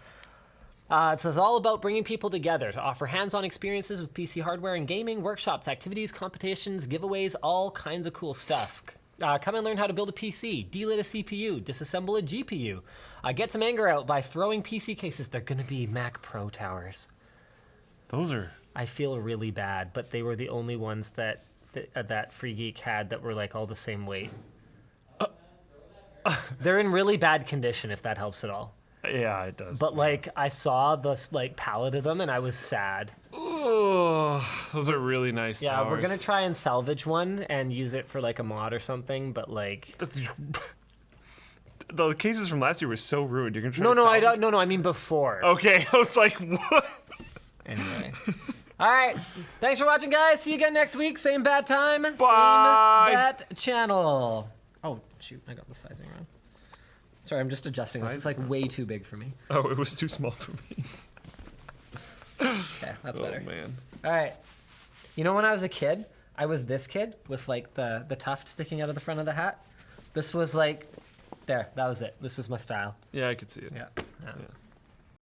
B: It says all about bringing people together to offer hands-on experiences with PC hardware and gaming, workshops, activities, competitions, giveaways, all kinds of cool stuff. Come and learn how to build a PC, delit a CPU, disassemble a GPU. Get some anger out by throwing PC cases. They're going to be Mac Pro towers.
C: Those are...
B: I feel really bad, but they were the only ones that Free Geek had that were like all the same weight. They're in really bad condition, if that helps at all.
C: Yeah, it does.
B: But like, I saw this like pallet of them, and I was sad.
C: Oh, those are really nice
B: Yeah,
C: towers.
B: we're gonna try and salvage one and use it for like a mod or something. But like,
C: the cases from last year were so ruined. You're gonna try
B: no,
C: to salvage?
B: no, I mean before.
C: Okay, I was like, what?
B: Anyway. All right. Thanks for watching, guys. See you again next week. Same bad time.
C: Bye.
B: Same bat channel. Oh, shoot. I got the sizing wrong. Sorry, I'm just adjusting this. It's like way too big for me.
C: Oh, it was too small for me.
B: Okay, that's better.
C: Oh, man.
B: All right. You know when I was a kid, I was this kid with like the tuft sticking out of the front of the hat. This was like, there, that was it. This was my style.
C: Yeah, I could see it.
B: Yeah.
C: Yeah.